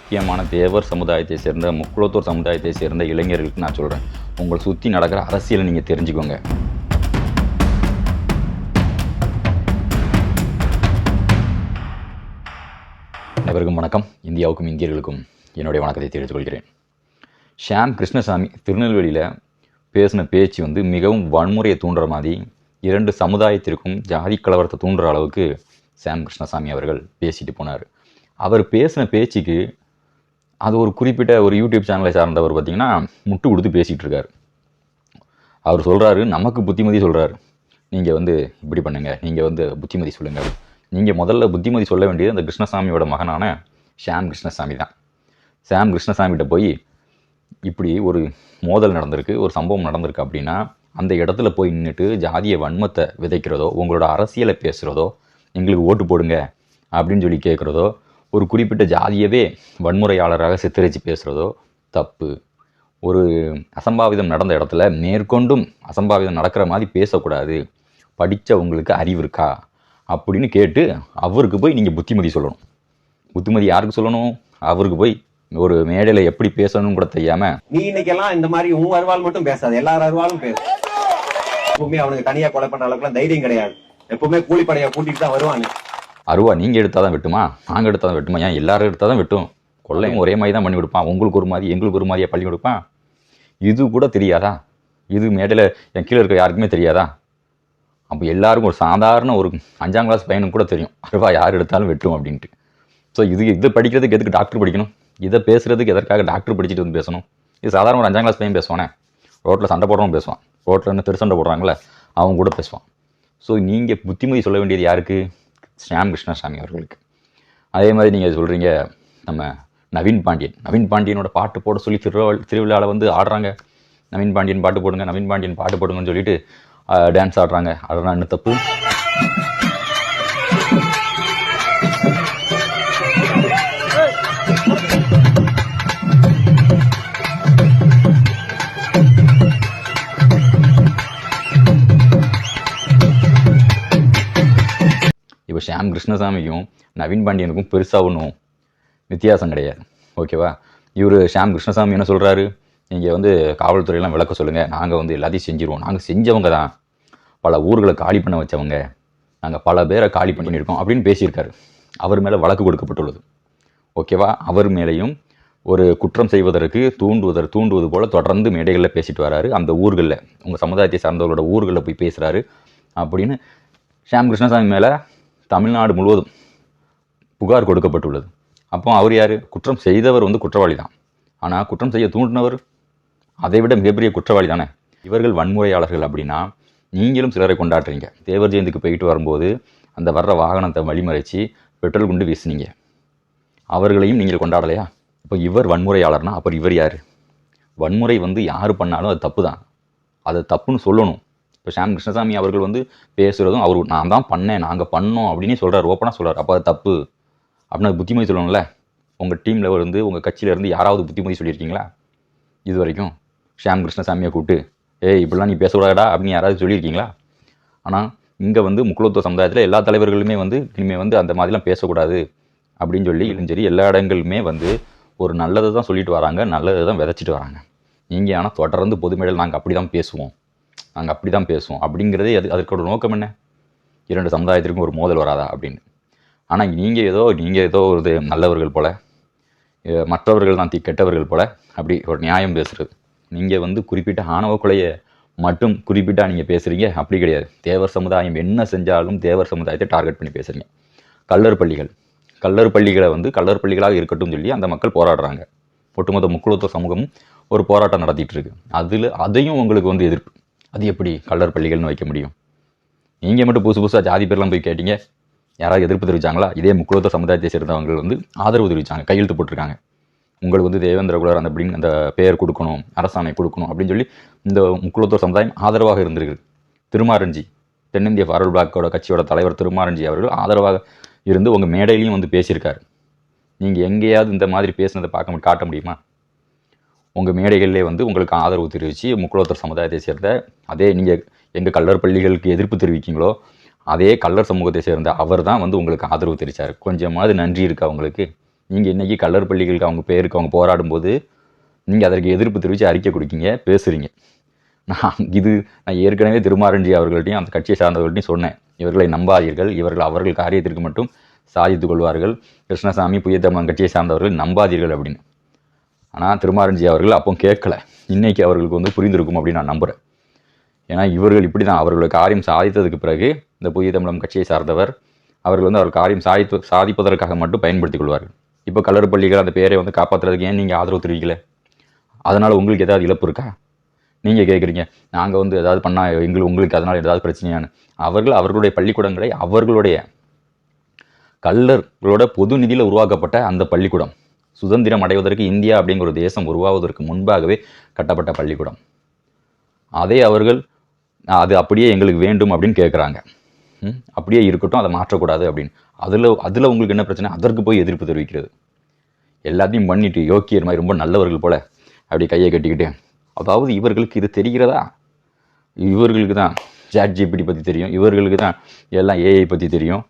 முக்கியமான தேவர் சமுதாயத்தை சேர்ந்த முக்குளத்தூர் சமுதாயத்தை சேர்ந்த இளைஞர்களுக்கு நான் சொல்கிறேன், உங்களை சுற்றி நடக்கிற அரசியலை நீங்கள் தெரிஞ்சுக்கோங்க. அனைவருக்கும் வணக்கம். இந்தியாவுக்கும் இந்தியர்களுக்கும் என்னுடைய வணக்கத்தை தெரிவித்துக் கொள்கிறேன். ஷாம் கிருஷ்ணசாமி திருநெல்வேலியில் பேசின பேச்சு மிகவும் வன்முறையை தூண்டுற மாதிரி, இரண்டு சமுதாயத்திற்கும் ஜாதி கலவரத்தை தூண்டுற அளவுக்கு ஷாம் கிருஷ்ணசாமி அவர்கள் பேசிட்டு போனார். அவர் பேசின பேச்சுக்கு அது ஒரு குறிப்பிட்ட ஒரு யூடியூப் சேனலை சார்ந்தவர் பார்த்திங்கன்னா முட்டு கொடுத்து பேசிகிட்டு இருக்கார். அவர் சொல்கிறாரு, நமக்கு புத்திமதி சொல்கிறாரு, நீங்கள் இப்படி பண்ணுங்கள், நீங்கள் புத்திமதி சொல்லுங்கள். நீங்கள் முதல்ல புத்திமதி சொல்ல வேண்டியது அந்த கிருஷ்ணசாமியோட மகனான ஷாம் கிருஷ்ணசாமி தான். ஷாம் கிருஷ்ணசாமிகிட்ட போய் இப்படி ஒரு மோதல் நடந்திருக்கு, ஒரு சம்பவம் நடந்திருக்கு அப்படின்னா அந்த இடத்துல போய் நின்றுட்டு ஜாதிய வன்மத்தை விதைக்கிறதோ, உங்களோட அரசியலை பேசுகிறதோ, எங்களுக்கு ஓட்டு போடுங்க அப்படின்னு சொல்லி கேட்குறதோ, ஒரு குறிப்பிட்ட ஜாதியவே வன்முறையாளராக சித்தரித்து பேசுகிறதோ தப்பு. ஒரு அசம்பாவிதம் நடந்த இடத்துல மேற்கொண்டும் அசம்பாவிதம் நடக்கிற மாதிரி பேசக்கூடாது. படித்தவங்களுக்கு அறிவு இருக்கா அப்படின்னு கேட்டு அவருக்கு போய் நீங்கள் புத்திமதி சொல்லணும். புத்திமதி யாருக்கு சொல்லணும்? அவருக்கு போய் ஒரு மேடையில் எப்படி பேசணும்னு கூட தெரியாம, நீ இன்னைக்கெல்லாம் இந்த மாதிரி உன் அருவாள் மட்டும் பேசாது, எல்லாரும் அருவாலும் பேசு. எப்பவுமே அவனுக்கு தனியா கொலை பண்ற அளவுக்குலாம் தைரியம் கிடையாது. எப்பவுமே கூலிப்படையை கூட்டிட்டு தான் வருவாங்க. அருவா நீங்கள் எடுத்தால் தான் வெட்டுமா, நாங்கள் எடுத்தால் தான் வெட்டுமா? ஏன் எல்லாரும் எடுத்தால் தான் வெட்டும்? கொள்ளையும் ஒரே மாதிரி தான் பண்ணி கொடுப்பான். உங்களுக்கு ஒரு மாதிரி, எங்களுக்கு ஒரு மாதிரியாக பண்ணி கொடுப்பான். இது கூட தெரியாதா? இது மேடையில் என் கீழே இருக்க யாருக்குமே தெரியாதா? அப்போ எல்லாருக்கும் ஒரு சாதாரண ஒரு 5ஆம் கிளாஸ் பையனுக்கு கூட தெரியும் அருவா யார் எடுத்தாலும் வெட்டும் அப்படின்ட்டு. ஸோ இது படிக்கிறதுக்கு எதுக்கு டாக்டர் படிக்கணும்? இதை பேசுகிறதுக்கு எதற்காக டாக்டர் படிச்சுட்டு பேசணும்? இது சாதாரண ஒரு 5ஆம் கிளாஸ் பையன் பேசுவானே, ரோட்டில் சண்டை போடுறவன் பேசுவான், ரோட்டில் என்ன திருசண்டை போடுறாங்களே அவங்க கூட பேசுவான். ஸோ நீங்கள் புத்திமதி சொல்ல வேண்டியது யாருக்கு? ஷாம் கிருஷ்ணசாமி அவர்களுக்கு. அதே மாதிரி நீங்கள் சொல்கிறீங்க, நம்ம நவீன் பாண்டியனோட பாட்டு போட சொல்லி திருவிழாவில் ஆடுறாங்க. நவீன் பாண்டியன் பாட்டு போடுங்க, நவீன் பாண்டியன் பாட்டு போடுங்கன்னு சொல்லிட்டு டான்ஸ் ஆடுறாங்க. அதெல்லாம் என்ன தப்பு? இப்போ ஷாம் கிருஷ்ணசாமிக்கும் நவீன் பாண்டியனுக்கும் பெருசாக ஒன்றும் வித்தியாசம் கிடையாது, ஓகேவா? இவர் ஷாம் கிருஷ்ணசாமி என்ன சொல்கிறாரு, நீங்கள் காவல்துறையெல்லாம் விளக்க சொல்லுங்கள், நாங்கள் எல்லாத்தையும் செஞ்சுருவோம், நாங்கள் செஞ்சவங்க தான், பல ஊர்களை காலி பண்ண வச்சவங்க, நாங்கள் பல பேரை காலி பண்ணியிருக்கோம் அப்படின்னு பேசியிருக்காரு. அவர் மேலே வழக்கு கொடுக்கப்பட்டுள்ளது, ஓகேவா? அவர் மேலேயும் ஒரு குற்றம் செய்வதற்கு தூண்டுவது போல் தொடர்ந்து மேடைகளில் பேசிட்டு வராரு. அந்த ஊர்களில், உங்கள் சமுதாயத்தை சார்ந்தவர்களோட ஊர்களில் போய் பேசுகிறாரு அப்படின்னு ஷாம் கிருஷ்ணசாமி மேலே தமிழ்நாடு முழுவதும் புகார் கொடுக்கப்பட்டுள்ளது. அப்போ அவர் யார்? குற்றம் செய்தவர் குற்றவாளி தான். ஆனால் குற்றம் செய்ய தூண்டினவர் அதை விட மிகப்பெரிய குற்றவாளி தானே. இவர்கள் வன்முறையாளர்கள் அப்படின்னா நீங்களும் சிலரை கொண்டாடுறீங்க. தேவர் ஜெயந்திக்கு போயிட்டு வரும்போது அந்த வர்ற வாகனத்தை வழிமறைச்சி பெட்ரோல் குண்டு வீசுனீங்க, அவர்களையும் நீங்கள் கொண்டாடலையா? இப்போ இவர் வன்முறையாளர்னா அப்புறம் இவர் யார்? வன்முறை யார் பண்ணாலும் அது தப்பு தான், அதை தப்புன்னு சொல்லணும். இப்போ ஷாம் கிருஷ்ணசாமி அவர்கள் பேசுகிறதும் அவர் நான் தான் பண்ணேன், நாங்கள் பண்ணோம் அப்படின்னு சொல்கிறார், ஓப்பனாக சொல்கிறார். அப்போ அது தப்பு அப்படின்னு அது புத்திமதி சொல்லணும்ல. உங்கள் டீமில் உங்கள் கட்சியிலேருந்து யாராவது புத்திமதி சொல்லியிருக்கீங்களா இது வரைக்கும்? ஷாம் கிருஷ்ணசாமியை கூப்பிட்டு இப்படிலாம் நீ பேசக்கூடாதா அப்படின்னு யாராவது சொல்லியிருக்கீங்களா? ஆனால் இங்கே முக்குளத்தூர் சமுதாயத்தில் எல்லா தலைவர்களுமே இனிமேல் அந்த மாதிரிலாம் பேசக்கூடாது அப்படின்னு சொல்லி சரி எல்லா இடங்களுமே ஒரு நல்லதை தான் சொல்லிட்டு வராங்க, நல்லதை தான் விதைச்சிட்டு வராங்க. நீங்கள் ஆனால் தொடர்ந்து பொது மேடையில் நாங்கள் அப்படி தான் பேசுவோம் அப்படிங்கிறதே அதற்கோட நோக்கம் என்ன? இரண்டு சமுதாயத்திற்கும் ஒரு மோதல் வராதா அப்படின்னு. ஆனால் நீங்கள் ஏதோ ஒரு நல்லவர்கள் போல், மற்றவர்கள் தான் கெட்டவர்கள் போல் அப்படி ஒரு நியாயம் பேசுகிறது. நீங்கள் குறிப்பிட்ட ஆணவ கொலையை மட்டும் குறிப்பிட்டால் நீங்கள் பேசுகிறீங்க, அப்படி கிடையாது. தேவர் சமுதாயம் என்ன செஞ்சாலும் தேவர் சமுதாயத்தை டார்கெட் பண்ணி பேசுகிறீங்க. கல்லர் பள்ளிகளை கல்லர் பள்ளிகளாக இருக்கட்டும் சொல்லி அந்த மக்கள் போராடுறாங்க. ஒட்டுமொத்த முக்குளத்தூர் சமூகமும் ஒரு போராட்டம் நடத்திட்டு இருக்கு. அதையும் உங்களுக்கு எதிர்ப்பு. அது எப்படி கல்லர் பள்ளிகள்னு வைக்க முடியும்? நீங்கள் மட்டும் புதுசாக ஜாதி பேர்லாம் போய் கேட்டீங்க, யாராவது எதிர்ப்பு தெரிவித்தாங்களா? இதே முக்குளத்தூர் சமுதாயத்தை சேர்ந்தவங்க ஆதரவு தெரிவித்தாங்க, கையெழுத்து போட்டிருக்காங்க. உங்களுக்கு தேவேந்திர குலர் அந்த பெயர் கொடுக்கணும், அரசாணை கொடுக்கணும் அப்படின்னு சொல்லி இந்த முக்குளத்தூர் சமுதாயம் ஆதரவாக இருந்திருக்கு. திருமாரஞ்சி, தென்னிந்திய ஃபார்வர்ட் பிளாக்கோட கட்சியோட தலைவர் திருமாரஞ்சி அவர்கள் ஆதரவாக இருந்து உங்கள் மேடையிலையும் பேசியிருக்காரு. நீங்கள் எங்கேயாவது இந்த மாதிரி பேசுனதை காட்ட முடியுமா? உங்கள் மேடைகளிலே உங்களுக்கு ஆதரவு தெரிவித்து முக்குளத்தூர் சமுதாயத்தை சேர்ந்த அதே நீங்கள் எங்கள் கல்லர் பள்ளிகளுக்கு எதிர்ப்பு தெரிவிக்கீங்களோ அதே கல்லர் சமூகத்தை சேர்ந்த அவர் தான் உங்களுக்கு ஆதரவு தெரிவித்தார். கொஞ்சமாவது நன்றி இருக்கா உங்களுக்கு? நீங்கள் இன்றைக்கி கல்லர் பள்ளிகளுக்கு அவங்க பேருக்கு அவங்க போராடும்போது நீங்கள் அதற்கு எதிர்ப்பு தெரிவித்து அறிக்கை கொடுக்கீங்க, பேசுகிறீங்க. நான் ஏற்கனவே திருமாரஞ்சி அவர்கள்ட்டையும் அந்த கட்சியை சார்ந்தவர்கள்ட்டையும் சொன்னேன், இவர்களை நம்பாதீர்கள், இவர்கள் அவர்கள் காரியத்திற்கு மட்டும் சாதித்துக் கொள்வார்கள், கிருஷ்ணசாமி புதிய தமிழன் கட்சியை சார்ந்தவர்கள் நம்பாதீர்கள் அப்படின்னு. ஆனால் திருமாரஞ்சி அவர்கள் அப்போ கேட்கல. இன்றைக்கி அவர்களுக்கு வந்து புரிந்திருக்கும் அப்படின்னு நான் நம்புகிறேன். ஏன்னா இவர்கள் இப்படி தான், அவர்களுடைய காரியம் சாதித்ததுக்கு பிறகு இந்த புதிய தமிழகம் கட்சியை சார்ந்தவர் அவர்கள் வந்து அவர் காரியம் சாதிப்பதற்காக மட்டும் பயன்படுத்திக் கொள்வார்கள். இப்போ கல்லர் பள்ளிகள் அந்த பேரை வந்து காப்பாற்றுறதுக்கு ஏன் நீங்கள் ஆதரவு தெரிவிக்கல? அதனால் உங்களுக்கு ஏதாவது இழப்பு இருக்கா? நீங்கள் கேட்குறீங்க நாங்கள் வந்து ஏதாவது பண்ணால் உங்களுக்கு அதனால் ஏதாவது பிரச்சனையானு. அவர்களுடைய பள்ளிக்கூடங்களை அவர்களுடைய கல்லர்களோட பொது நிதியில் உருவாக்கப்பட்ட அந்த பள்ளிக்கூடம் சுதந்திரம் அடைவதற்கு இந்தியா அப்படிங்கிற ஒரு தேசம் உருவாவதற்கு முன்பாகவே கட்டப்பட்ட பள்ளிக்கூடம். அதே அவர்கள் அது அப்படியே எங்களுக்கு வேண்டும் அப்படின்னு கேட்குறாங்க. அப்படியே இருக்கட்டும், அதை மாற்றக்கூடாது அப்படின்னு. அதில் உங்களுக்கு என்ன பிரச்சனை? அதற்கு போய் எதிர்ப்பு தெரிவிக்கிறது. எல்லாத்தையும் பண்ணிட்டு யோக்கியர் மாதிரி ரொம்ப நல்லவர்கள் போல் அப்படி கையை கட்டிக்கிட்டு, அதாவது இவர்களுக்கு இது தெரிகிறதா? இவர்களுக்கு தான் ChatGPT பற்றி தெரியும், இவர்களுக்கு தான் எல்லாம் AI பற்றி தெரியும்,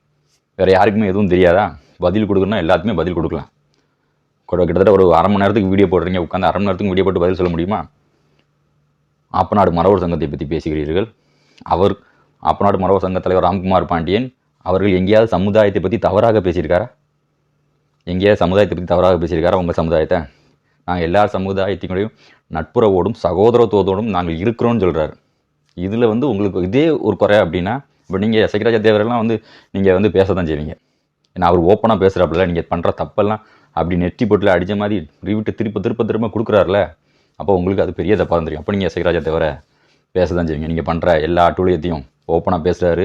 வேறு யாருக்குமே எதுவும் தெரியாதா? பதில் கொடுக்கணும்னா எல்லாத்துக்குமே பதில் கொடுக்கலாம். கிட்டத்தட்ட ஒரு அரை மணி நேரத்துக்கு வீடியோ போடுறீங்க, உட்காந்து அரை மணி நேரத்துக்கு வீடியோ போட்டு பதில் சொல்ல முடியுமா? ஆப்பநாடு மறவர் சங்கத்தை பற்றி பேசுகிறீர்கள். ஆப்பநாடு மறவர் சங்க தலைவர் ராம்குமார் பாண்டியன் அவர்கள் எங்கேயாவது சமுதாயத்தை பற்றி தவறாக பேசியிருக்காரா? எங்கேயாவது சமுதாயத்தை பற்றி தவறாக பேசியிருக்காரா? உங்கள் சமுதாயத்தை நாங்கள் எல்லா சமுதாயத்தினுடையும் நட்புறவோடும் சகோதரத்துவத்தோடும் நாங்கள் இருக்கிறோன்னு சொல்கிறாரு. இதில் வந்து உங்களுக்கு இதே ஒரு குறை அப்படின்னா, இப்போ நீங்கள் சசிராஜா தேவரெல்லாம் வந்து நீங்கள் வந்து பேச தான் செய்வீங்க. ஏன்னா அவர் ஓப்பனாக பேசுகிறாப்புல, நீங்கள் பண்ணுற தப்பெல்லாம் அப்படி நெற்றி போட்டில் அடித்த மாதிரி ரிவிட்டு திரும்ப கொடுக்குறாருல, அப்போ உங்களுக்கு அது பெரிய தப்பாக தெரியும். அப்போ நீங்கள் சசிராஜா தேவரை பேச தான் செய்வீங்க. நீங்கள் பண்ணுற எல்லா அட்டூழியத்தையும் ஓப்பனாக பேசுகிறாரு.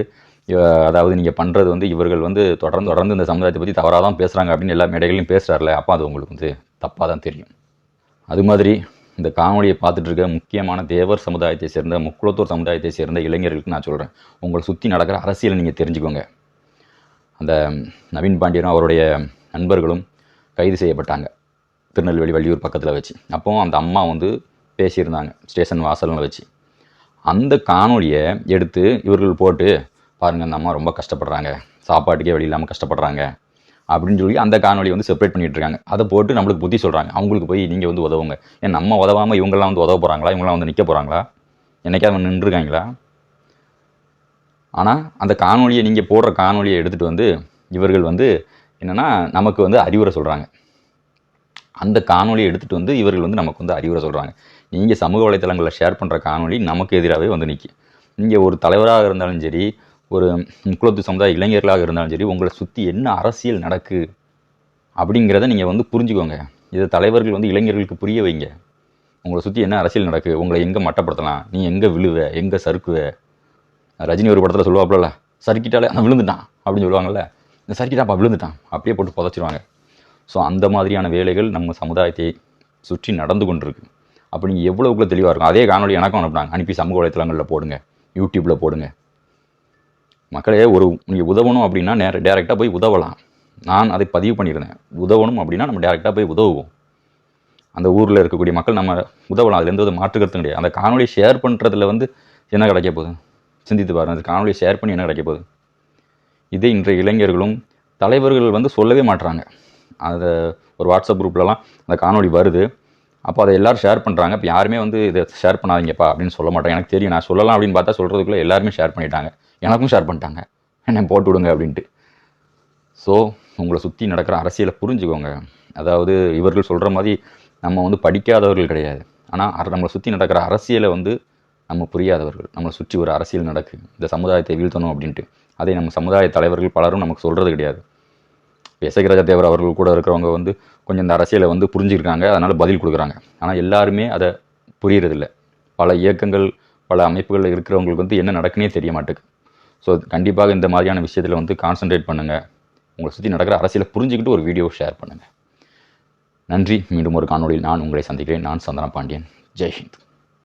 அதாவது நீங்கள் பண்ணுறது வந்து இவர்கள் வந்து தொடர்ந்து இந்த சமுதாயத்தை பற்றி தவறாக தான் பேசுகிறாங்க அப்படின்னு எல்லா மேடைகளையும் பேசுகிறாருல, அப்போ அது உங்களுக்கு வந்து தப்பாக தான் தெரியும். அது மாதிரி இந்த காணொலியை பார்த்துட்டு இருக்க முக்கியமான தேவர் சமுதாயத்தை சேர்ந்த முக்குளத்தூர் சமுதாயத்தை சேர்ந்த இளைஞர்களுக்கு நான் சொல்கிறேன், உங்களை சுற்றி நடக்கிற அரசியலை நீங்கள் தெரிஞ்சுக்கோங்க. அந்த நவீன் பாண்டியனும் அவருடைய நண்பர்களும் கைது செய்யப்பட்டாங்க திருநெல்வேலி வள்ளியூர் பக்கத்தில் வச்சு. அப்போ அந்த அம்மா வந்து பேசியிருந்தாங்க ஸ்டேஷன் வாசலில் வச்சு. அந்த காணொலியை எடுத்து இவர்கள் போட்டு பாருங்கள், அந்த அம்மா ரொம்ப கஷ்டப்படுறாங்க, சாப்பாட்டுக்கே வழி இல்லாமல் கஷ்டப்படுறாங்க அப்படின்னு சொல்லி அந்த காணொலியை வந்து செப்பரேட் பண்ணிகிட்டு இருக்காங்க. அதை போட்டு நம்மளுக்கு புத்தி சொல்கிறாங்க. அவங்களுக்கு போய் நீங்கள் வந்து உதவுங்க. ஏன் நம்ம உதவாமல் இவங்கெல்லாம் வந்து உதவ போகிறாங்களா? இவங்களாம் வந்து நிற்க போகிறாங்களா? என்னைக்காவது அவங்க நின்றுருக்காங்களா? ஆனால் அந்த காணொலியை நீங்கள் போடுற காணொலியை எடுத்துகிட்டு வந்து இவர்கள் வந்து என்னென்னா நமக்கு வந்து அறிவுரை சொல்கிறாங்க. அந்த காணொலியை எடுத்துகிட்டு வந்து இவர்கள் வந்து நமக்கு வந்து அறிவுரை சொல்கிறாங்க. நீங்கள் சமூக வலைத்தளங்களில் ஷேர் பண்ணுற காணொலி நமக்கு எதிராகவே வந்து நிற்கி. நீங்கள் ஒரு தலைவராக இருந்தாலும் சரி, ஒரு முக்குளத்து சமுதாய இளைஞர்களாக இருந்தாலும் சரி, உங்களை சுற்றி என்ன அரசியல் நடக்கு அப்படிங்கிறத நீங்கள் வந்து புரிஞ்சுக்கோங்க. இதை தலைவர்கள் வந்து இளைஞர்களுக்கு புரிய வைங்க. உங்களை சுற்றி என்ன அரசியல் நடக்கு, உங்களை எங்கே மட்டப்படுத்தலாம், நீ எங்கே விழுவ, எங்கே சறுக்குவ. ரஜினி ஒரு படத்தில் சொல்லுவாப்புல, சறுக்கிட்டாலே அவன் விழுந்துட்டான் அப்படின்னு சொல்லுவாங்கள்ல, இந்த சறுக்கிட்டாப்பா விழுந்துட்டான் அப்படியே போட்டு புதைச்சிருவாங்க. ஸோ அந்த மாதிரியான வேலைகள் நம்ம சமுதாயத்தை சுற்றி நடந்து கொண்டிருக்கு. அப்போ நீங்கள் எவ்வளோக்குள்ள தெளிவாக இருக்கும். அதே காணொலி எனக்கும் அனுப்புனாங்க, அனுப்பி சமூக வலைத்தளங்களில் போடுங்க, யூடியூப்பில் போடுங்க. மக்களே, நீங்கள் உதவணும் அப்படின்னா டேரெக்டாக போய் உதவலாம். நான் அதை பதிவு பண்ணியிருந்தேன். உதவணும் அப்படின்னா நம்ம டேரெக்டாக போய் உதவுவோம். அந்த ஊரில் இருக்கக்கூடிய மக்கள் நம்ம உதவலாம், அதில் எந்த மாற்று கருத்தும் கிடையாது. அந்த காணொலியை ஷேர் பண்ணுறதுல வந்து என்ன கிடைக்க போகுது? சிந்தித்து பாருங்கள். அந்த காணொலியை ஷேர் பண்ணி என்ன கிடைக்க போகுது? இதே இன்றைய இளைஞர்களும் தலைவர்கள் வந்து சொல்லவே மாட்டுறாங்க. அதை ஒரு வாட்ஸ்அப் குரூப்லலாம் அந்த காணொலி வருது, அப்போ அதை எல்லோரும் ஷேர் பண்ணுறாங்க. இப்போ யாருமே வந்து இதை ஷேர் பண்ணாதீங்கப்பா அப்படின்னு சொல்ல மாட்டாங்க. எனக்கு தெரியும், நான் சொல்லலாம் அப்படின்னு பார்த்தா சொல்கிறதுக்குள்ளே எல்லாருமே ஷேர் பண்ணிட்டாங்க. எனக்கும் ஷேர் பண்ணிட்டாங்க, என்ன போட்டு விடுங்க அப்படின்ட்டு. ஸோ உங்களை சுற்றி நடக்கிற அரசியலை புரிஞ்சுக்கோங்க. அதாவது இவர்கள் சொல்கிற மாதிரி நம்ம வந்து படிக்காதவர்கள் கிடையாது. ஆனால் நம்மளை சுற்றி நடக்கிற அரசியலை வந்து நம்ம புரியாதவர்கள். நம்மளை சுற்றி ஒரு அரசியல் நடக்கு, இந்த சமுதாயத்தை வீழ்த்தணும் அப்படின்ட்டு. அதை நம்ம சமுதாய தலைவர்கள் பலரும் நமக்கு சொல்கிறது கிடையாது. சசிராஜா தேவர் அவர்கள் கூட இருக்கிறவங்க வந்து கொஞ்சம் இந்த அரசியலை வந்து புரிஞ்சுருக்காங்க, அதனால் பதில் கொடுக்குறாங்க. ஆனால் எல்லாருமே அதை புரியறதில்லை. பல இயக்கங்கள் பல அமைப்புகளில் இருக்கிறவங்களுக்கு வந்து என்ன நடக்குன்னே தெரிய மாட்டேங்குது. ஸோ கண்டிப்பாக இந்த மாதிரியான விஷயத்தில் வந்து கான்சன்ட்ரேட் பண்ணுங்கள். உங்களை சுற்றி நடக்கிற அரசியலை புரிஞ்சுக்கிட்டு ஒரு வீடியோ ஷேர் பண்ணுங்கள். நன்றி. மீண்டும் ஒரு காணொலியில் நான் உங்களை சந்திக்கிறேன். நான் சந்தனா பாண்டியன். ஜெய் ஹிந்த்.